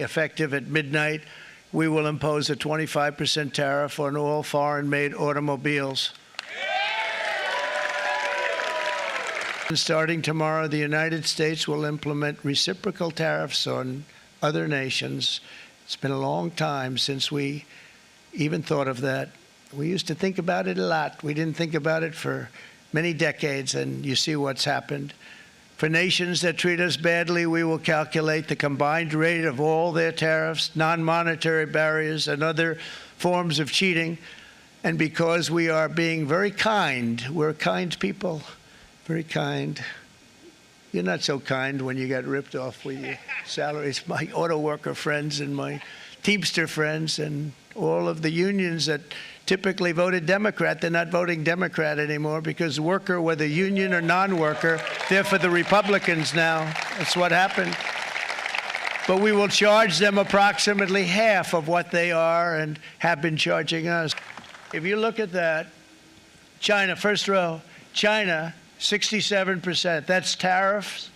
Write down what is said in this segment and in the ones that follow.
Effective at midnight, we will impose a 25% tariff on all foreign-made automobiles. Starting tomorrow, the United States will implement reciprocal tariffs on other nations. It's been a long time since we even thought of that. We used to think about it a lot. We didn't think about it for many decades, and you see what's happened. For nations that treat us badly, we will calculate the combined rate of all their tariffs, non-monetary barriers, and other forms of cheating. And because we are being very kind, we're kind people, very kind. You're not so kind when you got ripped off with your salaries. My auto worker friends and my Teamster friends and all of the unions that typically voted Democrat, they're not voting Democrat anymore because worker, whether union or non-worker, they're for the Republicans now. That's what happened. But we will charge them approximately half of what they are and have been charging us. If you look at that, China, first row, China, 67%. That's tariffs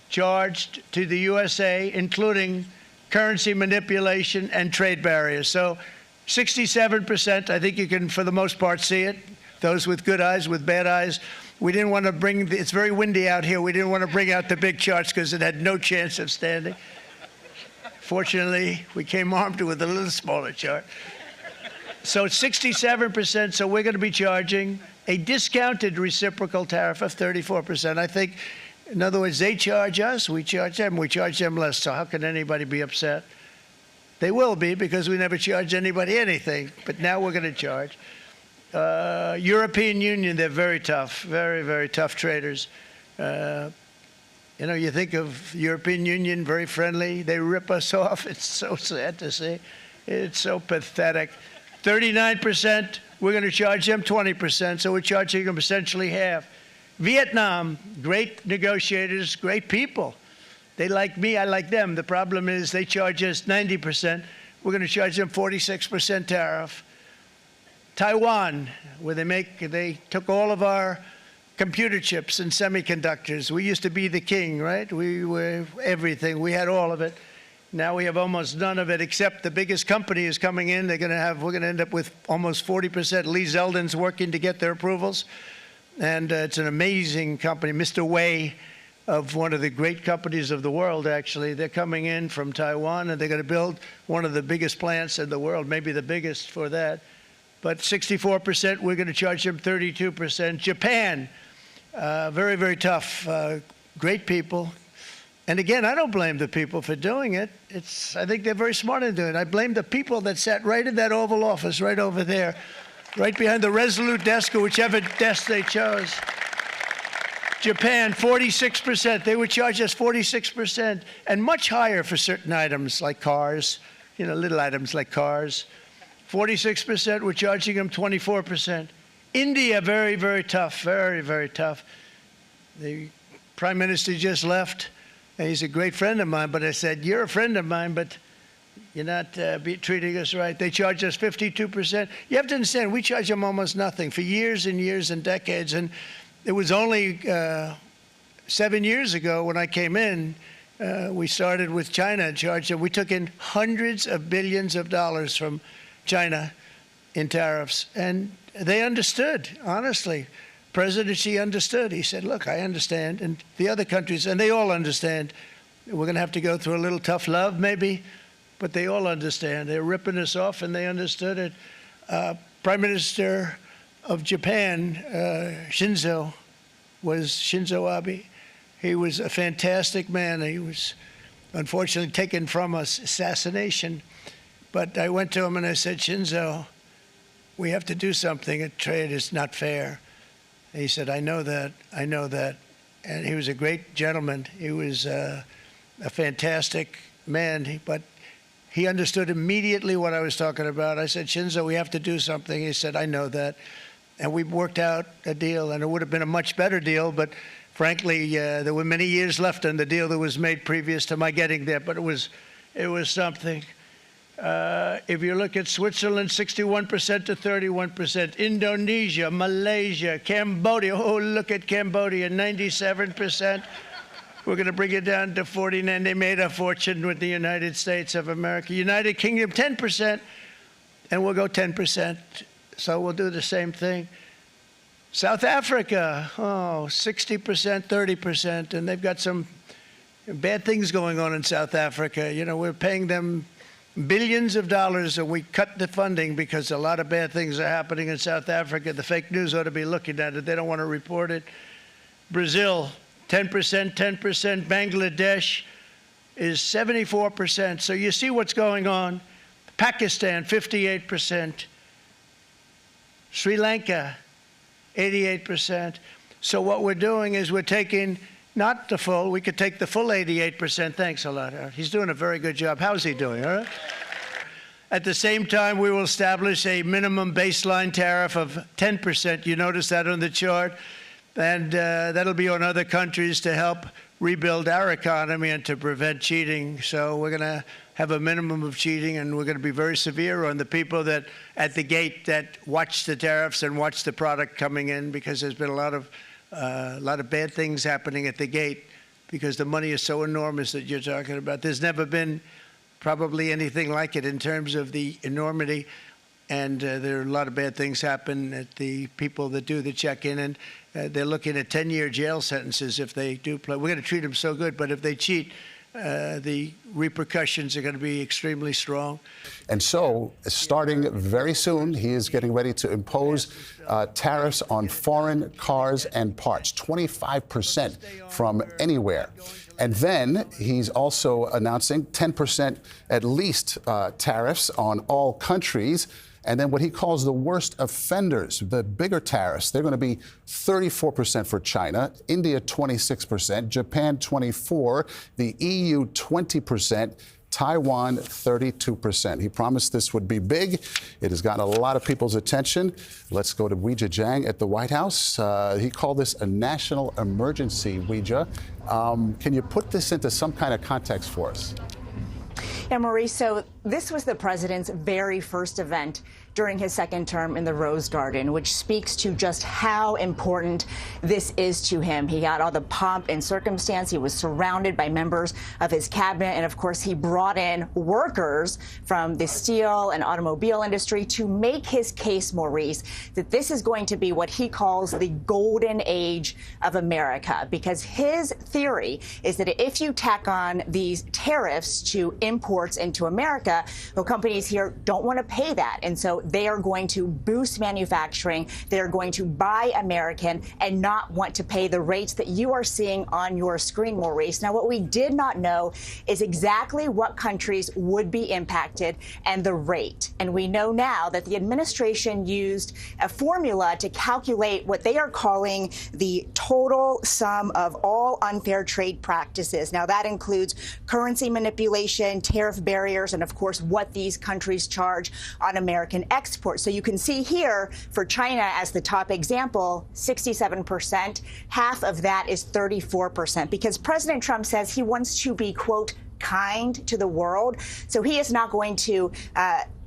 charged to the USA, including currency manipulation and trade barriers. So 67%, I think you can, for the most part, see it. Those with good eyes, with bad eyes. We didn't want to bring, it's very windy out here. We didn't want to bring out the big charts because it had no chance of standing. Fortunately, we came armed with a little smaller chart. So it's 67%, so we're going to be charging a discounted reciprocal tariff of 34%. I think, in other words, they charge us, we charge them less. So how can anybody be upset? They will be because we never charge anybody anything, but now we're going to charge. European Union, they're very tough, very, very tough traders. You know, you think of European Union, very friendly. They rip us off. It's so sad to see. It's so pathetic. 39%, we're going to charge them 20%, so we're charging them essentially half. Vietnam, great negotiators, great people. They like me, I like them. The problem is they charge us 90%. We're going to charge them 46% tariff. Taiwan, where they took all of our computer chips and semiconductors. We used to be the king, right? We were everything. We had all of it. Now we have almost none of it, except the biggest company is coming in. We're going to end up with almost 40%. Lee Zeldin's working to get their approvals. And it's an amazing company. Mr. Wei, of one of the great companies of the world, actually. They're coming in from Taiwan, and they're going to build one of the biggest plants in the world, maybe the biggest for that. But 64%, we're going to charge them 32%. Japan, very, very tough, great people. And again, I don't blame the people for doing it. I think they're very smart in doing it. I blame the people that sat right in that Oval Office, right over there, right behind the Resolute desk or whichever desk they chose. Japan, 46%. They would charge us 46%, and much higher for certain items like cars, you know, little items like cars. 46%, we're charging them 24%. India, very, very tough, very, very tough. The Prime Minister just left, and he's a great friend of mine, but I said, you're a friend of mine, but you're not treating us right. They charge us 52%. You have to understand, we charge them almost nothing for years and years and decades, and it was only 7 years ago when I came in, we started with China and charged them. We took in hundreds of billions of dollars from China in tariffs. And they understood, honestly. President Xi understood. He said, look, I understand. And the other countries, and they all understand. We're going to have to go through a little tough love, maybe, but they all understand. They're ripping us off, and they understood it. Prime Minister of Japan, Shinzo Abe. He was a fantastic man. He was unfortunately taken from us, assassination. But I went to him and I said, Shinzo, we have to do something. Trade is not fair. And he said, I know that, I know that. And he was a great gentleman. He was a fantastic man, but he understood immediately what I was talking about. I said, Shinzo, we have to do something. He said, I know that. And we worked out a deal, and it would have been a much better deal, but frankly, there were many years left on the deal that was made previous to my getting there, but it was something. If you look at Switzerland, 61% to 31%. Indonesia, Malaysia, Cambodia. Oh, look at Cambodia, 97%. We're going to bring it down to 49. They made a fortune with the United States of America. United Kingdom, 10%, and we'll go 10%. So we'll do the same thing. South Africa, 60%, 30%, and they've got some bad things going on in South Africa. You know, we're paying them billions of dollars, and we cut the funding because a lot of bad things are happening in South Africa. The fake news ought to be looking at it. They don't want to report it. Brazil, 10%, 10%. Bangladesh is 74%. So you see what's going on. Pakistan, 58%. Sri Lanka, 88%. So what we're doing is we're taking not the full, we could take the full 88%. Thanks a lot, Art. He's doing a very good job. How's he doing, all right? At the same time, we will establish a minimum baseline tariff of 10%. You notice that on the chart? And that'll be on other countries to help rebuild our economy and to prevent cheating. So we're going to have a minimum of cheating, and we're going to be very severe on the people that at the gate that watch the tariffs and watch the product coming in, because there's been a lot of bad things happening at the gate because the money is so enormous that you're talking about. There's never been probably anything like it in terms of the enormity, and there are a lot of bad things happen at the people that do the check-in, and they're looking at 10-year jail sentences if they do play. We're going to treat them so good, but if they cheat, the repercussions are going to be extremely strong. And so, starting very soon, he is getting ready to impose tariffs on foreign cars and parts, 25% from anywhere. And then he's also announcing 10% at least tariffs on all countries. And then what he calls the worst offenders, the bigger tariffs, they're going to be 34% for China, India 26%, Japan 24%, the EU 20%, Taiwan 32%. He promised this would be big. It has gotten a lot of people's attention. Let's go to Weijia Jiang at the White House. He called this a national emergency, Weijia. Can you put this into some kind of context for us? Yeah, Maurice, so this was the president's very first event during his second term in the Rose Garden, which speaks to just how important this is to him. He had all the pomp and circumstance. He was surrounded by members of his cabinet. And of course, he brought in workers from the steel and automobile industry to make his case, Maurice, that this is going to be what he calls the golden age of America. Because his theory is that if you tack on these tariffs to imports into America, well, companies here don't want to pay that. And so they are going to boost manufacturing. They're going to buy American and not want to pay the rates that you are seeing on your screen, Maurice. Now, what we did not know is exactly what countries would be impacted and the rate. And we know now that the administration used a formula to calculate what they are calling the total sum of all unfair trade practices. Now, that includes currency manipulation, tariff barriers, and of course, what these countries charge on American exports. So you can see here for China as the top example, 67%. Half of that is 34%, because President Trump says he wants to be, quote, kind to the world. So he is not going to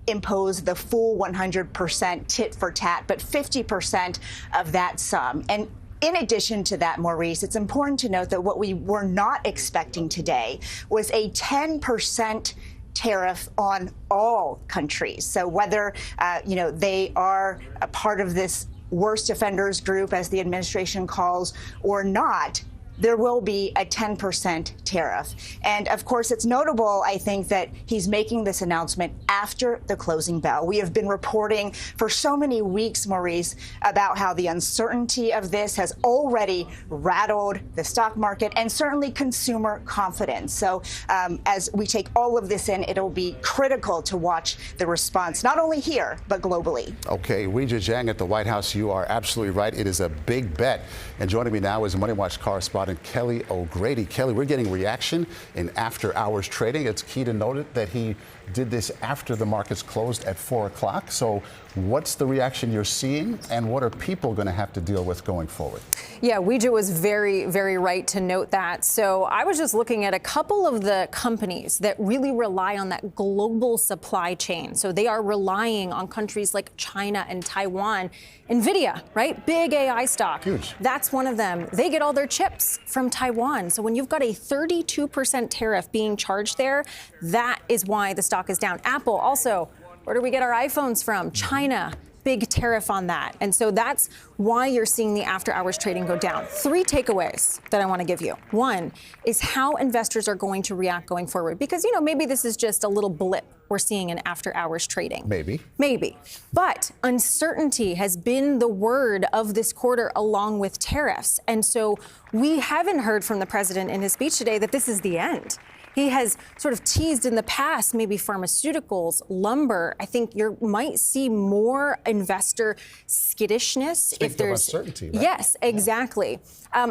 impose the full 100% tit for tat, but 50% of that sum. And in addition to that, Maurice, it's important to note that what we were not expecting today was a 10% tariff on all countries. So whether, they are a part of this worst offenders group, as the administration calls, or not, there will be a 10% tariff. And of course, it's notable, I think, that he's making this announcement after the closing bell. We have been reporting for so many weeks, Maurice, about how the uncertainty of this has already rattled the stock market and certainly consumer confidence. So as we take all of this in, it'll be critical to watch the response, not only here, but globally. Okay, Weijia Jiang at the White House, you are absolutely right. It is a big bet. And joining me now is Money Watch correspondent Kelly O'Grady. Kelly, we're getting reaction in after-hours trading. It's key to note that he did this after the markets closed at 4 o'clock. So what's the reaction you're seeing, and what are people going to have to deal with going forward? Yeah, Weijia was very, very right to note that. So I was just looking at a couple of the companies that really rely on that global supply chain. So they are relying on countries like China and Taiwan. NVIDIA, right? Big AI stock. Huge. That's one of them. They get all their chips products from Taiwan. So when you've got a 32% tariff being charged there, that is why the stock is down. Apple also, where do we get our iPhones from? China. Big tariff on that. And so that's why you're seeing the after hours trading go down. 3 takeaways that I want to give you. One is how investors are going to react going forward. Because, maybe this is just a little blip we're seeing in after hours trading. Maybe. But uncertainty has been the word of this quarter along with tariffs. And so we haven't heard from the president in his speech today that this is the end. He has sort of teased in the past, maybe pharmaceuticals, lumber. I think you might see more investor skittishness if there's uncertainty. Right? Yes, exactly.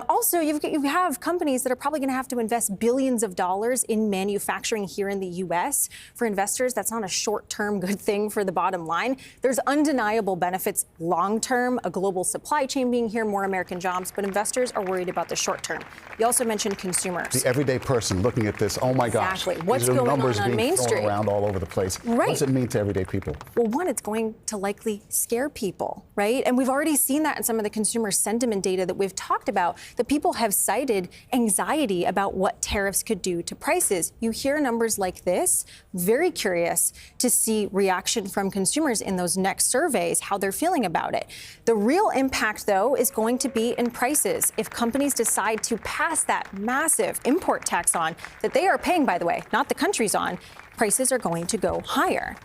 Also, you have companies that are probably going to have to invest billions of dollars in manufacturing here in the U.S. For investors, that's not a short-term good thing for the bottom line. There's undeniable benefits long-term, a global supply chain being here, more American jobs, but investors are worried about the short-term. You also mentioned consumers. The everyday person looking at this, oh my gosh. Exactly. What's going on Main Street? Thrown around all over the place. Right. What does it mean to everyday people? Well, one, it's going to likely scare people, right? And we've already seen that in some of the consumer sentiment data that we've talked about, that people have cited anxiety about what tariffs could do to prices. You hear numbers like this, very curious to see reaction from consumers in those next surveys, how they're feeling about it. The real impact, though, is going to be in prices. If companies decide to pass that massive import tax on that they are paying, by the way, not the countries on, prices are going to go higher.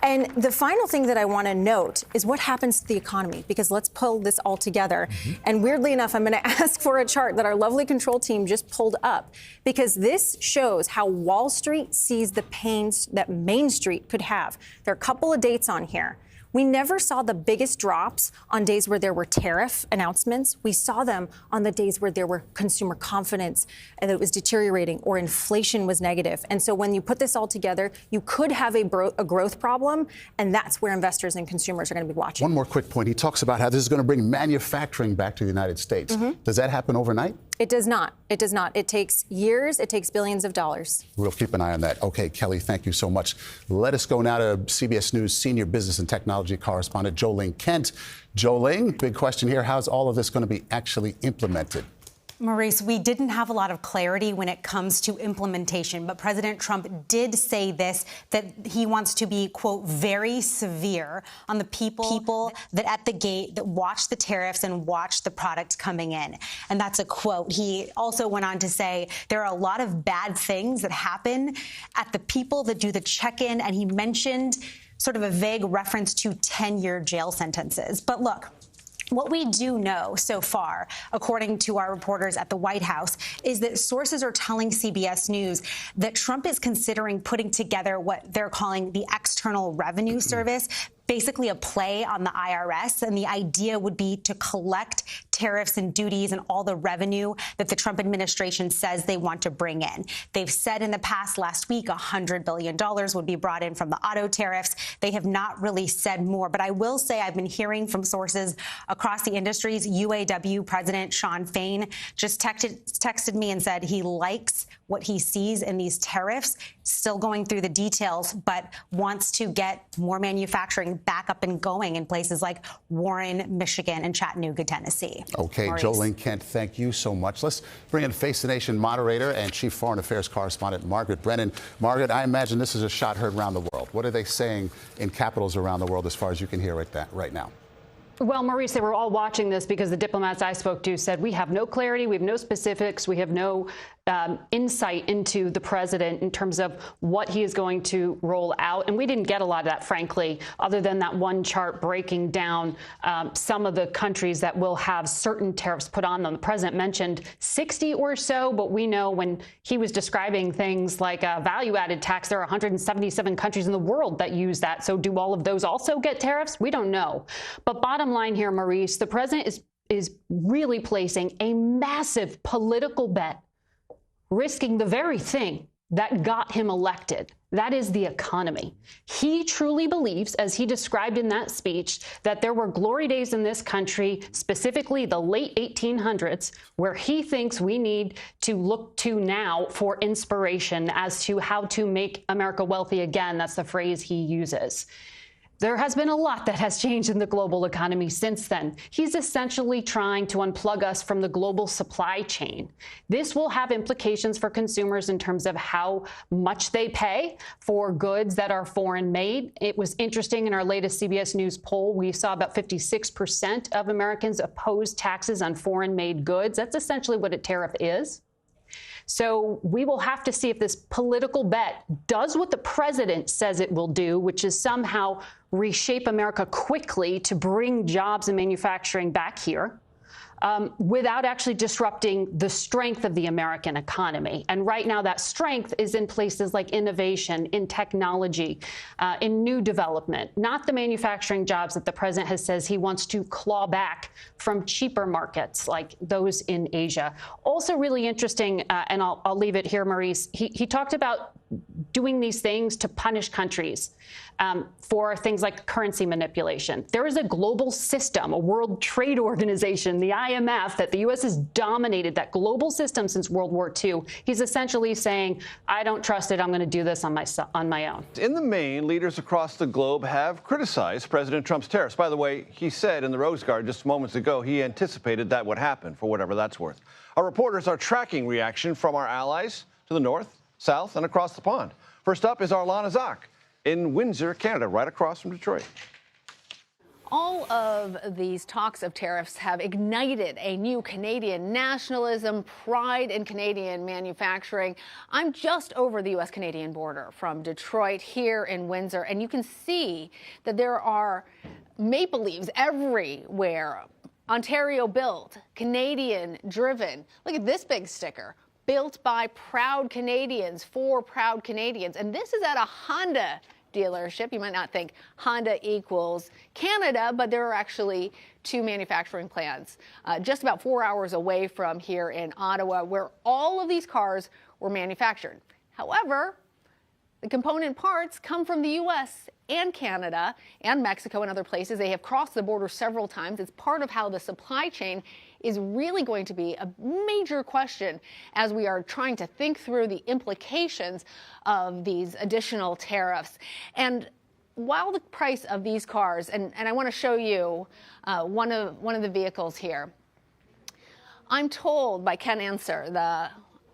And the final thing that I want to note is what happens to the economy, because let's pull this all together. And weirdly enough, I'm going to ask for a chart that our lovely control team just pulled up, because this shows how Wall Street sees the pains that Main Street could have. There are a couple of dates on here. We never saw the biggest drops on days where there were tariff announcements. We saw them on the days where there were consumer confidence and it was deteriorating or inflation was negative. And so when you put this all together, you could have a growth problem, and that's where investors and consumers are going to be watching. One more quick point. He talks about how this is going to bring manufacturing back to the United States. Does that happen overnight? It does not. It does not. It takes years. It takes billions of dollars. We'll keep an eye on that. Okay, Kelly, thank you so much. Let us go now to CBS News senior business and technology correspondent Jolene Kent. Jolene, big question here. How's all of this going to be actually implemented? Maurice, we didn't have a lot of clarity when it comes to implementation, but President Trump did say this, that he wants to be, quote, very severe on the people that at the gate that watch the tariffs and watch the products coming in. And that's a quote. He also went on to say there are a lot of bad things that happen at the people that do the check-in, and he mentioned sort of a vague reference to 10-year jail sentences. But look, what we do know so far, according to our reporters at the White House, is that sources are telling CBS News that Trump is considering putting together what they're calling the External Revenue Service, basically a play on the IRS. And the idea would be to collect tariffs and duties and all the revenue that the Trump administration says they want to bring in. They've said in the past, last week, $100 billion would be brought in from the auto tariffs. They have not really said more. But I will say I've been hearing from sources across the industries. UAW President Sean Fain just texted me and said he likes what he sees in these tariffs, still going through the details, but wants to get more manufacturing back up and going in places like Warren, Michigan, and Chattanooga, Tennessee. Okay, Maurice. Jolene Kent, thank you so much. Let's bring in Face the Nation moderator and Chief Foreign Affairs Correspondent Margaret Brennan. Margaret, I imagine this is a shot heard around the world. What are they saying in capitals around the world as far as you can hear right now? Well, Maurice, they were all watching this because the diplomats I spoke to said we have no clarity, we have no specifics, we have no insight into the president in terms of what he is going to roll out. And we didn't get a lot of that, frankly, other than that one chart breaking down some of the countries that will have certain tariffs put on them. The president mentioned 60 or so, but we know when he was describing things like a value-added tax, there are 177 countries in the world that use that. So do all of those also get tariffs? We don't know. But bottom line here, Maurice, the president is really placing a massive political bet, risking the very thing that got him elected. That is the economy. He truly believes, as he described in that speech, that there were glory days in this country, specifically the late 1800s, where he thinks we need to look to now for inspiration as to how to make America wealthy again. That's the phrase he uses. There has been a lot that has changed in the global economy since then. He's essentially trying to unplug us from the global supply chain. This will have implications for consumers in terms of how much they pay for goods that are foreign made. It was interesting in our latest CBS News poll, we saw about 56% of Americans oppose taxes on foreign made goods. That's essentially what a tariff is. So we will have to see if this political bet does what the president says it will do, which is somehow reshape America quickly to bring jobs and manufacturing back here, without actually disrupting the strength of the American economy. And right now, that strength is in places like innovation, in technology, in new development, not the manufacturing jobs that the president has says he wants to claw back from cheaper markets like those in Asia. Also really interesting, and I'll leave it here, Maurice, he talked about doing these things to punish countries for things like currency manipulation. There is a global system, a World Trade Organization, the IMF, that the U.S. has dominated that global system since World War II. He's essentially saying, I don't trust it. I'm going to do this on my own. In the main, leaders across the globe have criticized President Trump's tariffs. By the way, he said in the Rose Garden just moments ago he anticipated that would happen, for whatever that's worth. Our reporters are tracking reaction from our allies to the north, south, and across the pond. First up is Arlana Zak in Windsor, Canada, right across from Detroit. All of these talks of tariffs have ignited a new Canadian nationalism, pride in Canadian manufacturing. I'm just over the U.S.-Canadian border from Detroit here in Windsor, and you can see that there are maple leaves everywhere. Ontario built, Canadian driven. Look at this big sticker. Built by proud Canadians for proud Canadians. And this is at a Honda dealership. You might not think Honda equals Canada, but there are actually two manufacturing plants just about 4 hours away from here in Ottawa, where all of these cars were manufactured. However, the component parts come from the U.S. and Canada and Mexico and other places. They have crossed the border several times. It's part of how the supply chain is really going to be a major question as we are trying to think through the implications of these additional tariffs. And while the price of these cars, and I want to show you one of the vehicles here, I'm told by Ken Anser, the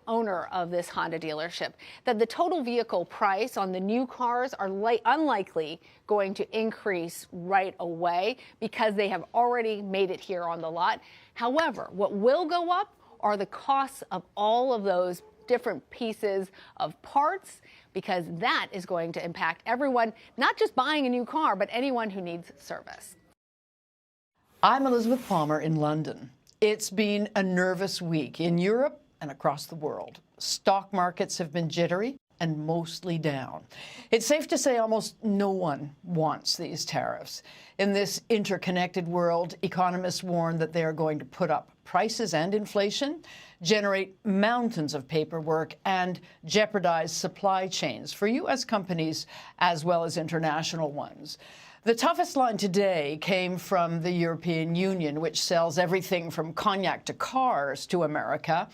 owner of this Honda dealership, that the total vehicle price on the new cars are unlikely going to increase right away because they have already made it here on the lot. However, what will go up are the costs of all of those different pieces of parts, because that is going to impact everyone, not just buying a new car, but anyone who needs service. I'm Elizabeth Palmer in London. It's been a nervous week in Europe and across the world. Stock markets have been jittery and mostly down. It's safe to say almost no one wants these tariffs. In this interconnected world, economists warn that they are going to put up prices and inflation, generate mountains of paperwork, and jeopardize supply chains for U.S. companies as well as international ones. The toughest line today came from the European Union, which sells everything from cognac to cars to America.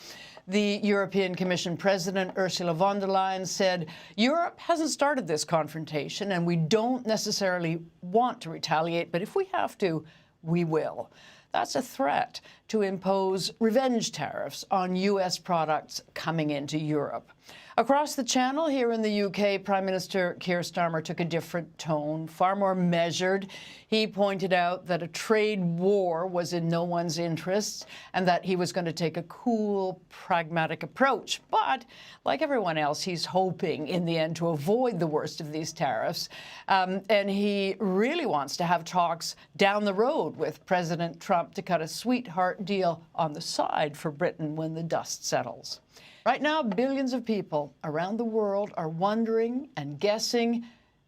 The European Commission President, Ursula von der Leyen, said, Europe hasn't started this confrontation, and we don't necessarily want to retaliate, but if we have to, we will. That's a threat to impose revenge tariffs on U.S. products coming into Europe. Across the channel here in the UK, Prime Minister Keir Starmer took a different tone, far more measured. He pointed out that a trade war was in no one's interests and that he was going to take a cool, pragmatic approach. But like everyone else, he's hoping in the end to avoid the worst of these tariffs. And he really wants to have talks down the road with President Trump to cut a sweetheart deal on the side for Britain when the dust settles. Right now, billions of people around the world are wondering and guessing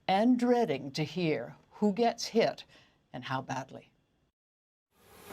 and dreading to hear who gets hit and how badly.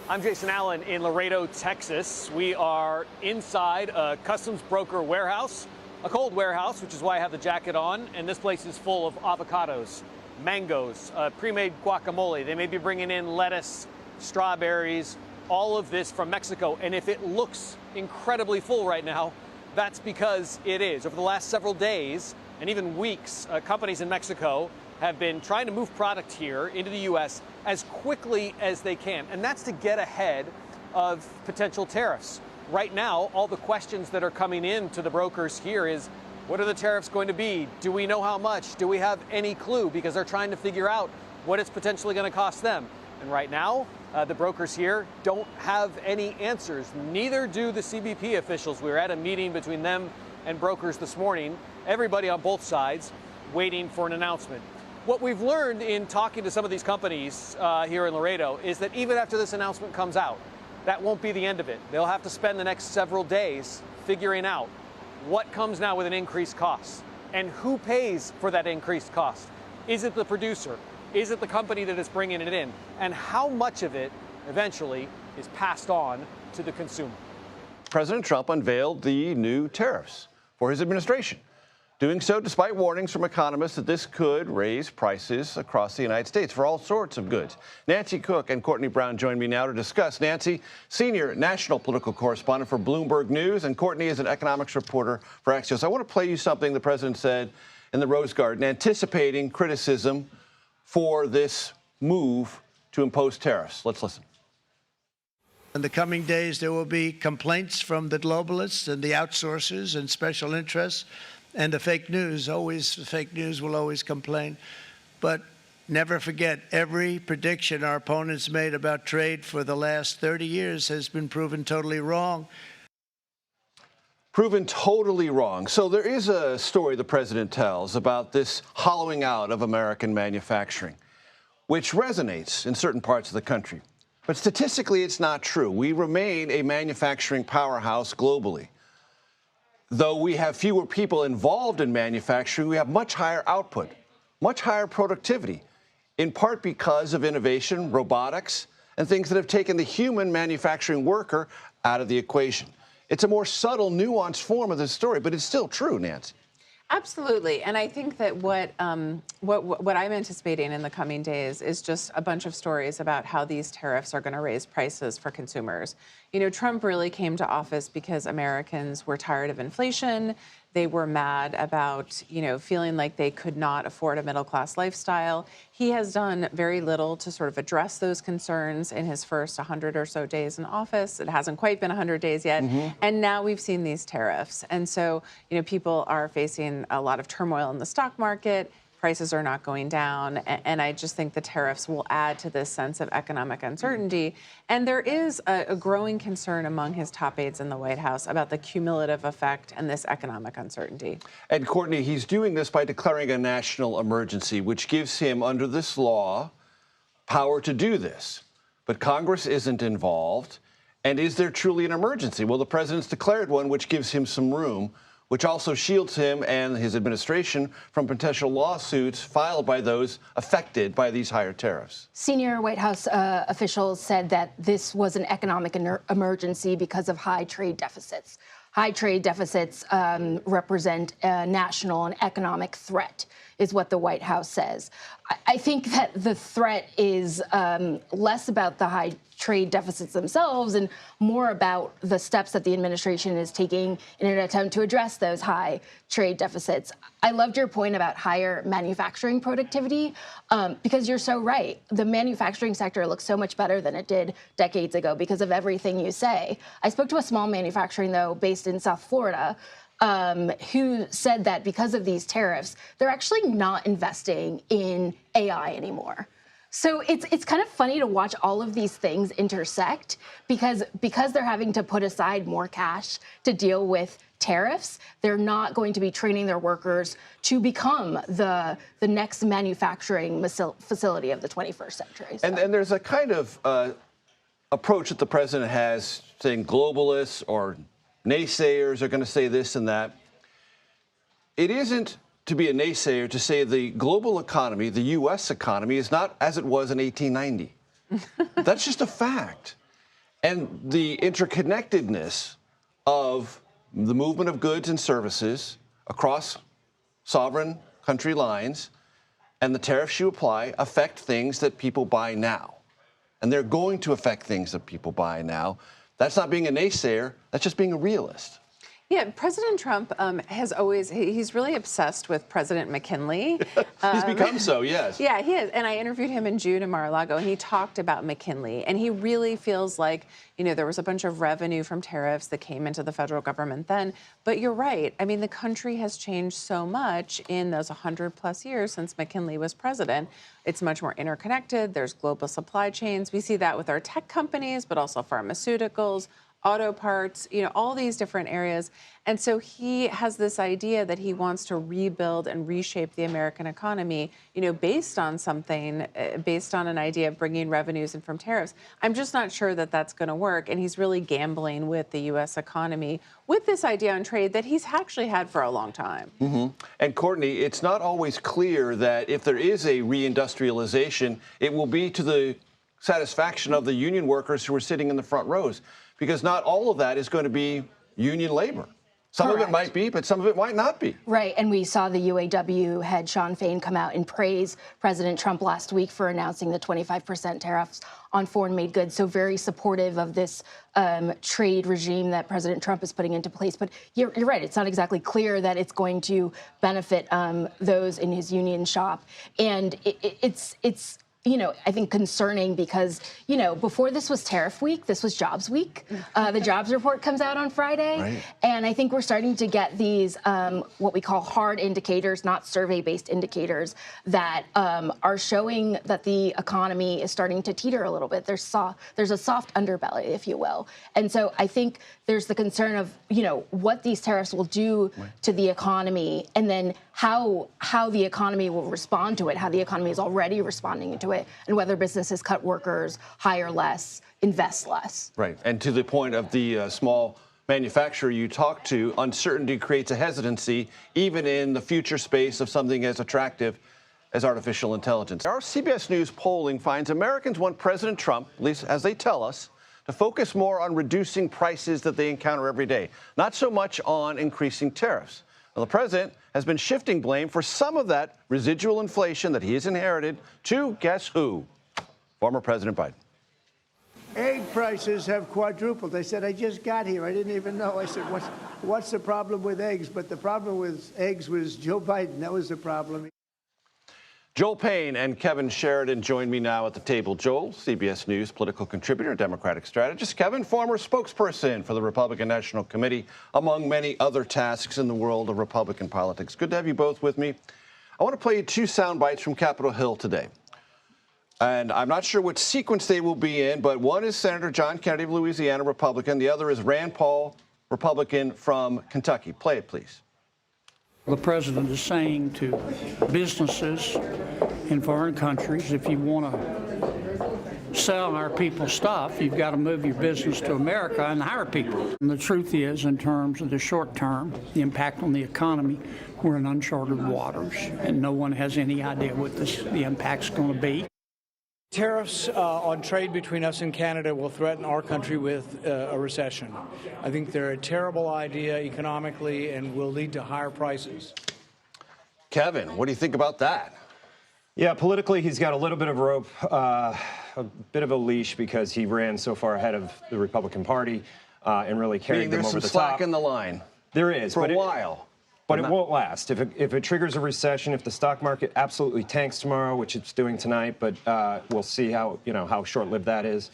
I'm Jason Allen in Laredo, Texas. We are inside a customs broker warehouse, a cold warehouse, which is why I have the jacket on. And this place is full of avocados, mangoes, pre-made guacamole. They may be bringing in lettuce, strawberries, all of this from Mexico. And if it looks incredibly full right now, that's because it is. Over the last several days, and even weeks, companies in Mexico have been trying to move product here into the U.S. as quickly as they can, and that's to get ahead of potential tariffs. Right now, all the questions that are coming in to the brokers here is, what are the tariffs going to be? Do we know how much? Do we have any clue? Because they're trying to figure out what it's potentially going to cost them. And right now, the brokers here don't have any answers. Neither do the CBP officials. We were at a meeting between them and brokers this morning. Everybody on both sides waiting for an announcement. What we've learned in talking to some of these companies here in Laredo is that even after this announcement comes out, that won't be the end of it. They'll have to spend the next several days figuring out what comes now with an increased cost and who pays for that increased cost. Is it the producer? Is it the company that is bringing it in? And how much of it eventually is passed on to the consumer? President Trump unveiled the new tariffs for his administration, doing so despite warnings from economists that this could raise prices across the United States for all sorts of goods. Nancy Cook and Courtney Brown join me now to discuss. Nancy, senior national political correspondent for Bloomberg News, and Courtney is an economics reporter for Axios. I want to play you something the president said in the Rose Garden, anticipating criticism for this move to impose tariffs. Let's listen. In the coming days, there will be complaints from the globalists and the outsourcers and special interests and the fake news. The fake news will always complain. But never forget, every prediction our opponents made about trade for the last 30 years has been proven totally wrong. Proven totally wrong. So there is a story the president tells about this hollowing out of American manufacturing, which resonates in certain parts of the country. But statistically, it's not true. We remain a manufacturing powerhouse globally. Though we have fewer people involved in manufacturing, we have much higher output, much higher productivity, in part because of innovation, robotics, and things that have taken the human manufacturing worker out of the equation. It's a more subtle, nuanced form of this story, but it's still true, Nancy. Absolutely, and I think that what I'm anticipating in the coming days is just a bunch of stories about how these tariffs are going to raise prices for consumers. You know, Trump really came to office because Americans were tired of inflation. They were mad about, feeling like they could not afford a middle-class lifestyle. He has done very little to sort of address those concerns in his first 100 or so days in office. It hasn't quite been 100 days yet. And now we've seen these tariffs. And so, people are facing a lot of turmoil in the stock market. Prices are not going down. And I just think the tariffs will add to this sense of economic uncertainty. And there is a growing concern among his top aides in the White House about the cumulative effect and this economic uncertainty. And Courtney, he's doing this by declaring a national emergency, which gives him, under this law, power to do this. But Congress isn't involved. And is there truly an emergency? Well, the president's declared one, which gives him some room, which also shields him and his administration from potential lawsuits filed by those affected by these higher tariffs. Senior White House officials said that this was an economic emergency because of high trade deficits. High trade deficits represent a national and economic threat, is what the White House says. I think that the threat is less about the high trade deficits themselves and more about the steps that the administration is taking in an attempt to address those high trade deficits. I loved your point about higher manufacturing productivity because you're so right. The manufacturing sector looks so much better than it did decades ago because of everything you say. I spoke to a small manufacturing, though, based in South Florida, who said that because of these tariffs, they're actually not investing in AI anymore. So it's kind of funny to watch all of these things intersect because they're having to put aside more cash to deal with tariffs. They're not going to be training their workers to become the next manufacturing facility of the 21st century. So. And there's a kind of approach that the president has, saying globalists or naysayers are going to say this and that. It isn't to be a naysayer to say the global economy, the U.S. economy, is not as it was in 1890. That's just a fact. And the interconnectedness of the movement of goods and services across sovereign country lines and the tariffs you apply affect things that people buy now. And they're going to affect things that people buy now. That's not being a naysayer. That's just being a realist. Yeah, President Trump has he's really obsessed with President McKinley. He's become so, yes. Yeah, he is. And I interviewed him in June in Mar-a-Lago, and he talked about McKinley. And he really feels like, there was a bunch of revenue from tariffs that came into the federal government then. But you're right. I mean, the country has changed so much in those 100+ years since McKinley was president. It's much more interconnected. There's global supply chains. We see that with our tech companies, but also pharmaceuticals, auto parts, all these different areas. And so he has this idea that he wants to rebuild and reshape the American economy, based on something, based on an idea of bringing revenues in from tariffs. I'm just not sure that that's going to work. And he's really gambling with the U.S. economy with this idea on trade that he's actually had for a long time. Mm-hmm. And Courtney, it's not always clear that if there is a reindustrialization, it will be to the satisfaction of the union workers who are sitting in the front rows. Because not all of that is going to be union labor. Some of it might be, but some of it might not be. Right, and we saw the UAW head Sean Fain come out and praise President Trump last week for announcing the 25% tariffs on foreign-made goods, so very supportive of this trade regime that President Trump is putting into place. But you're right, it's not exactly clear that it's going to benefit those in his union shop. And it's I think concerning because, before this was tariff week, this was jobs week. The jobs report comes out on Friday. Right. And I think we're starting to get these what we call hard indicators, not survey-based indicators, that are showing that the economy is starting to teeter a little bit. There's a soft underbelly, if you will. And so I think there's the concern of, what these tariffs will do to the economy, and then how the economy will respond to it, how the economy is already responding to it, and whether businesses cut workers, hire less, invest less. Right. And to the point of the small manufacturer you talk to, uncertainty creates a hesitancy, even in the future space of something as attractive as artificial intelligence. Our CBS News polling finds Americans want President Trump, at least as they tell us, to focus more on reducing prices that they encounter every day, not so much on increasing tariffs. Now, the president has been shifting blame for some of that residual inflation that he has inherited to, guess who? Former President Biden. Egg prices have quadrupled. They said, I just got here. I didn't even know. I said, what's the problem with eggs? But the problem with eggs was Joe Biden. That was the problem. Joel Payne and Kevin Sheridan join me now at the table. Joel, CBS News political contributor, Democratic strategist. Kevin, former spokesperson for the Republican National Committee, among many other tasks in the world of Republican politics. Good to have you both with me. I want to play you two sound bites from Capitol Hill today. And I'm not sure which sequence they will be in, but one is Senator John Kennedy of Louisiana, Republican. The other is Rand Paul, Republican from Kentucky. Play it, please. The president is saying to businesses in foreign countries, if you want to sell our people stuff, you've got to move your business to America and hire people. And the truth is, in terms of the short term, the impact on the economy, we're in uncharted waters, and no one has any idea what the impact's going to be. Tariffs on trade between us and Canada will threaten our country with a recession. I think they're a terrible idea economically and will lead to higher prices. Kevin, what do you think about that? Yeah, politically, he's got a little bit of rope, a bit of a leash, because he ran so far ahead of the Republican Party and really carried them over the top. There's some slack in the line. There is. For a while. But it won't last. If it triggers a recession, if the stock market absolutely tanks tomorrow, which it's doing tonight, but we'll see how short-lived that is.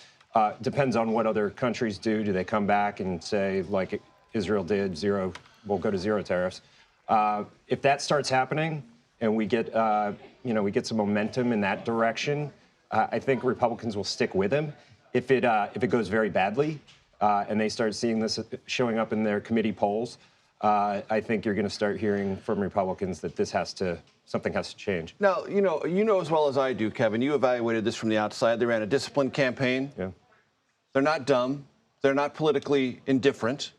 Depends on what other countries do. Do they come back and say, like Israel did, we'll go to zero tariffs? If that starts happening and we get some momentum in that direction, I think Republicans will stick with him. If it goes very badly and they start seeing this showing up in their committee polls, I think you're going to start hearing from Republicans that something has to change. Now, you know as well as I do, Kevin, you evaluated this from the outside. They ran a disciplined campaign. Yeah. They're not dumb. They're not politically indifferent.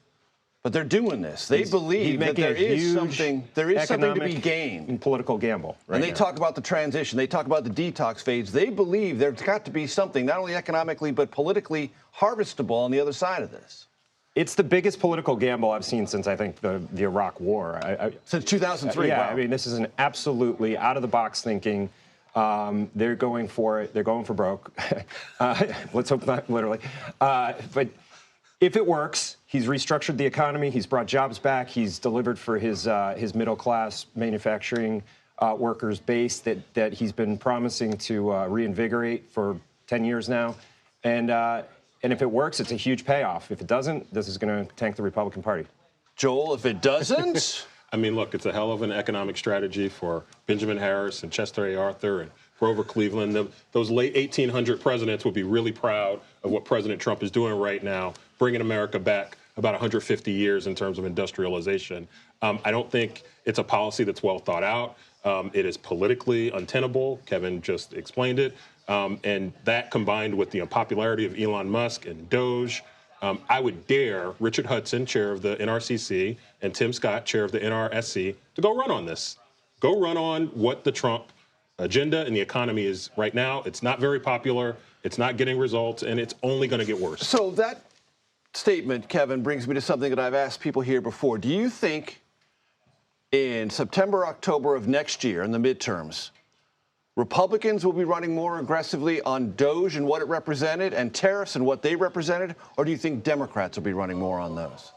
But they're doing this. They believe that there is something to be gained. And political gamble. And they talk about the transition. They talk about the detox phase. They believe there's got to be something, not only economically, but politically harvestable on the other side of this. It's the biggest political gamble I've seen since, I think, the Iraq War. Since 2003, yeah, wow. I mean, this is an absolutely out-of-the-box thinking. They're going for it. They're going for broke. Let's hope not literally. But if it works, He's restructured the economy. He's brought jobs back. He's delivered for his middle-class manufacturing workers base that he's been promising to reinvigorate for 10 years now. And if it works, it's a huge payoff. If it doesn't, this is going to tank the Republican Party. Joel, if it doesn't? I mean, look, it's a hell of an economic strategy for Benjamin Harris and Chester A. Arthur and Grover Cleveland. Those late 1800 presidents would be really proud of what President Trump is doing right now, bringing America back about 150 years in terms of industrialization. I don't think it's a policy that's well thought out. It is politically untenable. Kevin just explained it. And that combined with the unpopularity of Elon Musk and Doge, I would dare Richard Hudson, chair of the NRCC, and Tim Scott, chair of the NRSC, to go run on this. Go run on what the Trump agenda and the economy is right now. It's not very popular. It's not getting results, and it's only going to get worse. So that statement, Kevin, brings me to something that I've asked people here before. Do you think in September, October of next year, in the midterms, Republicans will be running more aggressively on Doge and what it represented and tariffs and what they represented? Or do you think Democrats will be running more on those?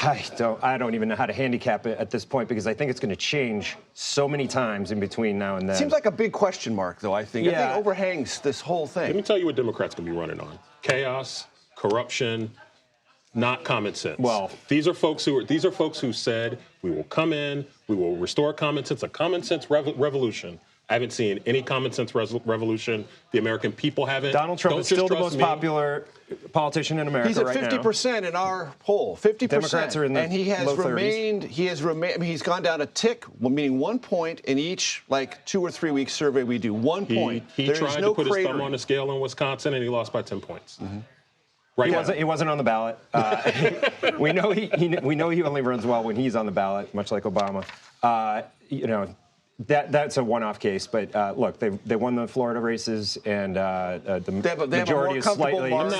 I don't even know how to handicap it at this point because I think it's going to change so many times in between now and then. Seems like a big question mark, though, I think. Yeah. I think it overhangs this whole thing. Let me tell you what Democrats can be running on. Chaos, corruption, not common sense. Well, these are folks who said we will come in, we will restore common sense, a common sense revolution. I haven't seen any common sense revolution. The American people haven't. Donald Trump is still the most popular politician in America right now. He's at 50% in our poll. 50%. Democrats are in the and he has low 30s. remained. He has remained. I mean, he's gone down a tick, meaning 1 point in each 2 or 3 week survey we do. 1 point. He There is tried no to put his crater. thumb on the scale in Wisconsin, and he lost by 10 points. Mm-hmm. Right He wasn't on the ballot. We know he only runs well when he's on the ballot, much like Obama. That's a one-off case. But look, they won the Florida races, and the majority is slightly As a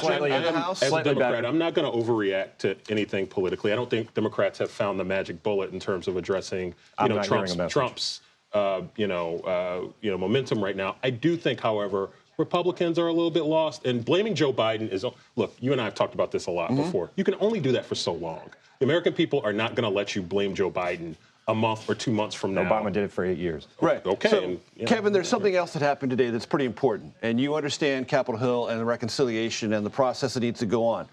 Democrat, better. I'm not going to overreact to anything politically. I don't think Democrats have found the magic bullet in terms of addressing Trump's momentum right now. I do think, however, Republicans are a little bit lost, and blaming Joe Biden is, look, you and I have talked about this a lot before. You can only do that for so long. The American people are not going to let you blame Joe Biden a month or 2 months from now. Obama did it for 8 years. Right. Okay. So, Kevin, there's something else that happened today that's pretty important, and you understand Capitol Hill and the reconciliation and the process that needs to go on.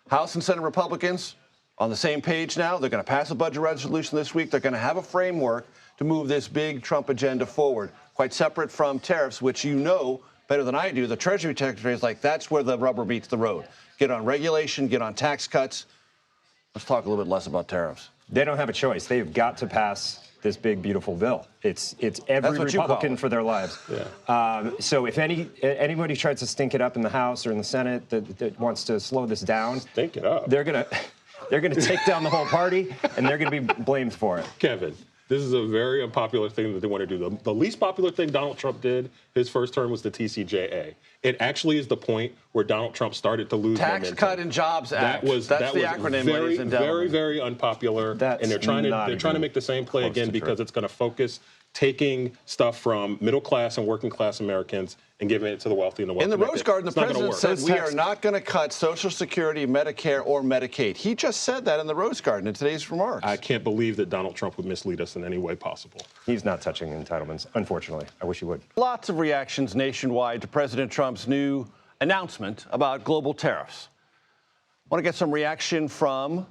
House and Senate Republicans on the same page now. They're going to pass a budget resolution this week. They're going to have a framework to move this big Trump agenda forward, quite separate from tariffs, which you know better than I do. The Treasury Secretary is like, that's where the rubber meets the road. Get on regulation, get on tax cuts. Let's talk a little bit less about tariffs. They don't have a choice. They've got to pass this big, beautiful bill. It's every Republican for their lives. Yeah. So if anybody tries to stink it up in the House or in the Senate that wants to slow this down, stink it up. They're gonna take down the whole party, and they're gonna be blamed for it. Kevin, this is a very unpopular thing that they want to do. The least popular thing Donald Trump did his first term was the TCJA. It actually is the point where Donald Trump started to lose Tax momentum. Cut and Jobs Act. That's the acronym, very, ladies and gentlemen. very, very unpopular. And they're trying to make the same play again because it's going to focus taking stuff from middle class and working class Americans and giving it to the wealthy and the wealthy. In the Rose Garden, the president said we are not going to cut Social Security, Medicare, or Medicaid. He just said that in the Rose Garden in today's remarks. I can't believe that Donald Trump would mislead us in any way possible. He's not touching entitlements, unfortunately. I wish he would. Lots of reactions nationwide to President Trump's new announcement about global tariffs. I want to get some reaction from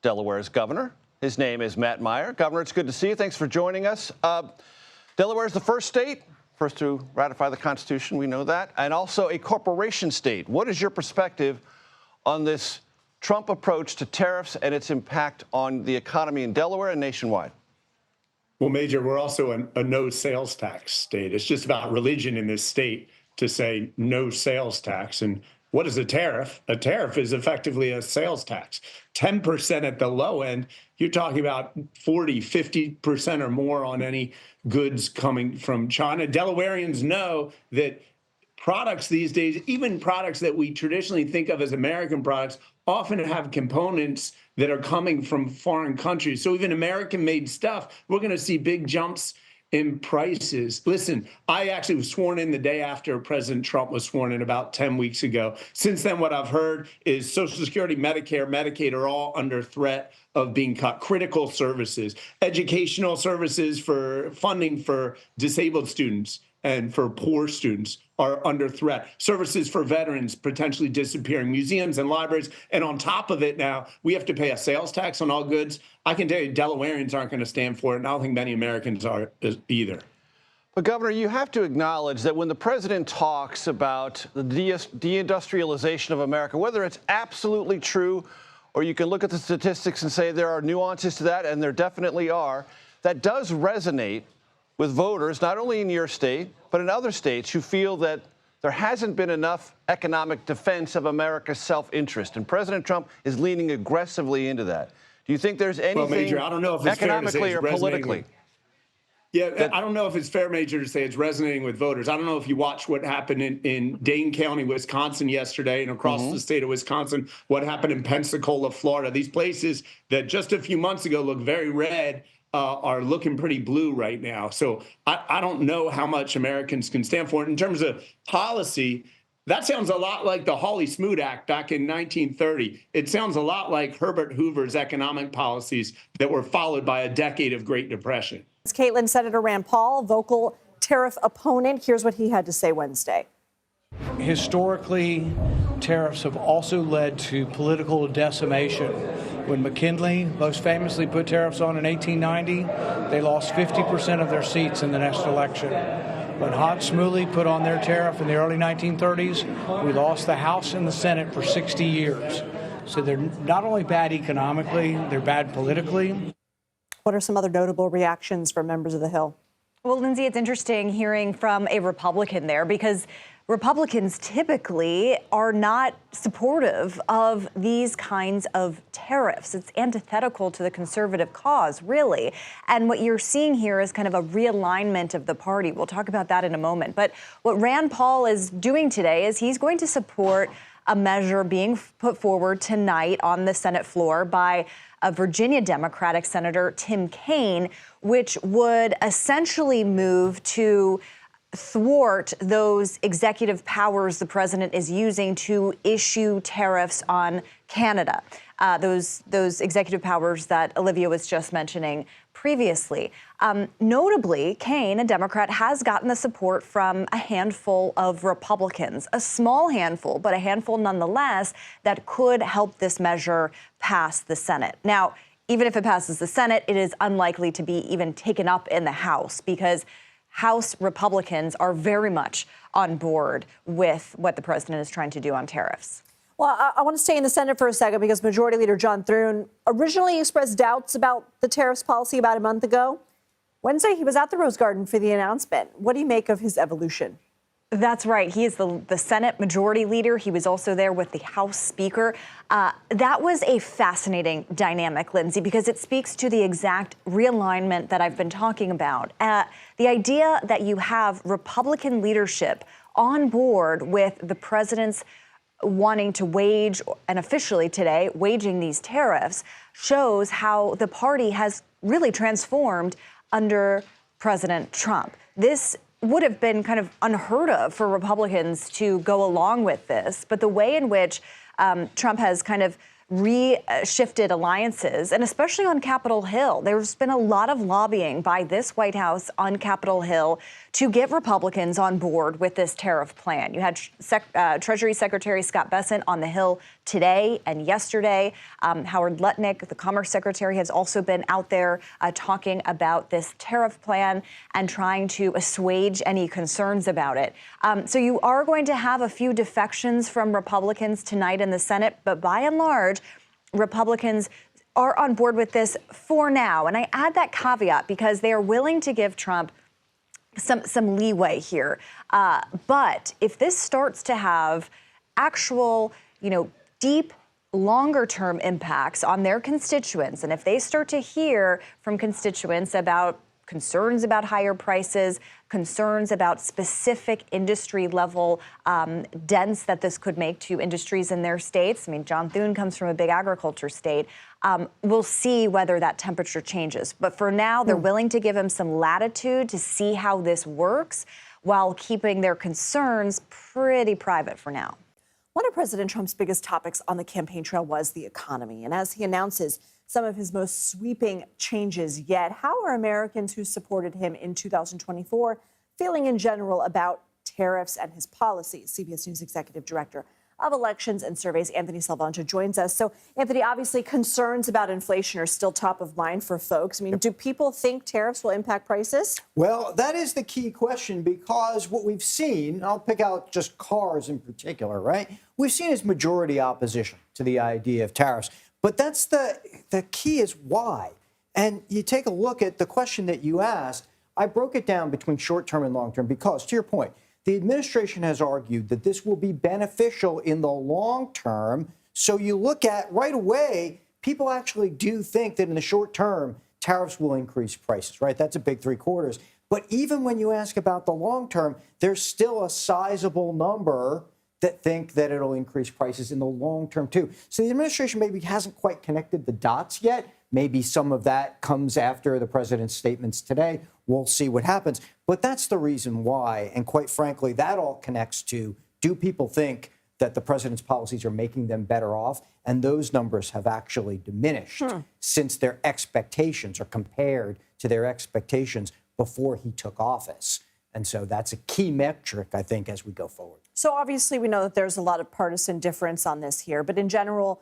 Delaware's governor. His name is Matt Meyer. Governor, it's good to see you. Thanks for joining us. Delaware is the first state, first to ratify the Constitution, we know that, and also a corporation state. What is your perspective on this Trump approach to tariffs and its impact on the economy in Delaware and nationwide? Well, Major, we're also a no sales tax state. It's just about religion in this state to say no sales tax. And what is a tariff? A tariff is effectively a sales tax. 10% at the low end, you're talking about 40, 50% or more on any goods coming from China. Delawareans know that products these days, even products that we traditionally think of as American products, often have components that are coming from foreign countries. So even American-made stuff, we're going to see big jumps in prices. Listen, I actually was sworn in the day after President Trump was sworn in about 10 weeks ago. Since then, what I've heard is Social Security, Medicare, Medicaid are all under threat of being cut. Critical services, educational services for funding for disabled students and for poor students are under threat. Services for veterans potentially disappearing, museums and libraries. And on top of it now, we have to pay a sales tax on all goods. I can tell you Delawareans aren't going to stand for it, and I don't think many Americans are either. But, Governor, you have to acknowledge that when the president talks about the deindustrialization of America, whether it's absolutely true or you can look at the statistics and say there are nuances to that, and there definitely are, that does resonate with voters, not only in your state, but in other states who feel that there hasn't been enough economic defense of America's self-interest. And President Trump is leaning aggressively into that. Do you think there's anything well, Major, I don't know if it's economically or politically? Yeah, I don't know if it's fair, Major, to say it's resonating with voters. I don't know if you watched what happened in Dane County, Wisconsin yesterday and across the state of Wisconsin, what happened in Pensacola, Florida. These places that just a few months ago looked very red are looking pretty blue right now. So I don't know how much Americans can stand for it. In terms of policy, that sounds a lot like the Hawley-Smoot Act back in 1930. It sounds a lot like Herbert Hoover's economic policies that were followed by a decade of Great Depression. Caitlin, Senator Rand Paul, vocal tariff opponent. Here's what he had to say Wednesday. Historically, tariffs have also led to political decimation. When McKinley most famously put tariffs on in 1890, they lost 50% of their seats in the next election. When Hart-Smolley put on their tariff in the early 1930s, we lost the House and the Senate for 60 years. So they're not only bad economically, they're bad politically. What are some other notable reactions from members of the Hill? Well, Lindsay, it's interesting hearing from a Republican there because Republicans typically are not supportive of these kinds of tariffs. It's antithetical to the conservative cause, really. And what you're seeing here is kind of a realignment of the party. We'll talk about that in a moment. But what Rand Paul is doing today is he's going to support a measure being put forward tonight on the Senate floor by a Virginia Democratic Senator Tim Kaine, which would essentially move to thwart those executive powers the president is using to issue tariffs on Canada. Those executive powers that Olivia was just mentioning previously. Notably, Kaine, a Democrat, has gotten the support from a handful of Republicans, a small handful, but a handful nonetheless, that could help this measure pass the Senate. Now, even if it passes the Senate, it is unlikely to be even taken up in the House because House Republicans are very much on board with what the president is trying to do on tariffs. Well, I want to stay in the Senate for a second because Majority Leader John Thune originally expressed doubts about the tariffs policy about a month ago. Wednesday, he was at the Rose Garden for the announcement. What do you make of his evolution? That's right. He is the Senate Majority Leader. He was also there with the House Speaker. That was a fascinating dynamic, Lindsay, because it speaks to the exact realignment that I've been talking about. The idea that you have Republican leadership on board with the president's wanting to wage, and officially today, waging these tariffs, shows how the party has really transformed under President Trump. This would have been kind of unheard of for Republicans to go along with this, but the way in which Trump has kind of shifted alliances, and especially on Capitol Hill. There's been a lot of lobbying by this White House on Capitol Hill to get Republicans on board with this tariff plan. You had Treasury Secretary Scott Bessent on the Hill today and yesterday. Howard Lutnick, the Commerce Secretary, has also been out there talking about this tariff plan and trying to assuage any concerns about it. So you are going to have a few defections from Republicans tonight in the Senate, but by and large, Republicans are on board with this for now. And I add that caveat because they are willing to give Trump some leeway here. But if this starts to have actual, deep, longer-term impacts on their constituents, and if they start to hear from constituents about concerns about higher prices, concerns about specific industry level dents that this could make to industries in their states. I mean, John Thune comes from a big agriculture state. We'll see whether that temperature changes. But for now, they're willing to give him some latitude to see how this works while keeping their concerns pretty private for now. One of President Trump's biggest topics on the campaign trail was the economy. And as he announces some of his most sweeping changes yet, how are Americans who supported him in 2024 feeling in general about tariffs and his policies? CBS News Executive Director of Elections and Surveys, Anthony Salvanto, joins us. So, Anthony, obviously concerns about inflation are still top of mind for folks. I mean, do people think tariffs will impact prices? Well, that is the key question, because what we've seen, I'll pick out just cars in particular, right? We've seen is majority opposition to the idea of tariffs. But that's the key is why. And you take a look at the question that you asked. I broke it down between short term and long term because, to your point, the administration has argued that this will be beneficial in the long term. So you look at right away, people actually do think that in the short term, tariffs will increase prices, right? That's a big 3/4. But even when you ask about the long term, there's still a sizable number that think that it'll increase prices in the long term, too. So the administration maybe hasn't quite connected the dots yet. Maybe some of that comes after the president's statements today. We'll see what happens. But that's the reason why. And quite frankly, that all connects to, do people think that the president's policies are making them better off? And those numbers have actually diminished since their expectations are compared to their expectations before he took office. And so that's a key metric, I think, as we go forward. So obviously we know that there's a lot of partisan difference on this here. But in general,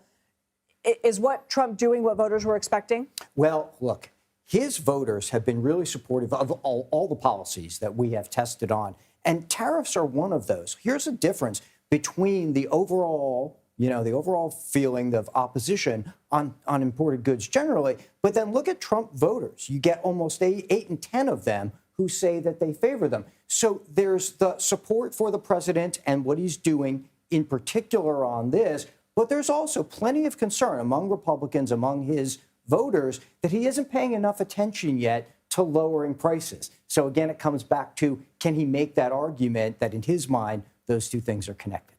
is what Trump doing what voters were expecting? Well, look, his voters have been really supportive of all the policies that we have tested on. And tariffs are one of those. Here's a difference between the overall, the overall feeling of opposition on imported goods generally. But then look at Trump voters. You get almost 8 in 10 of them who say that they favor them. So there's the support for the president and what he's doing in particular on this. But there's also plenty of concern among Republicans, among his voters, that he isn't paying enough attention yet to lowering prices. So again, it comes back to, can he make that argument that in his mind, those two things are connected?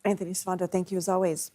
Anthony Salvanto, thank you as always.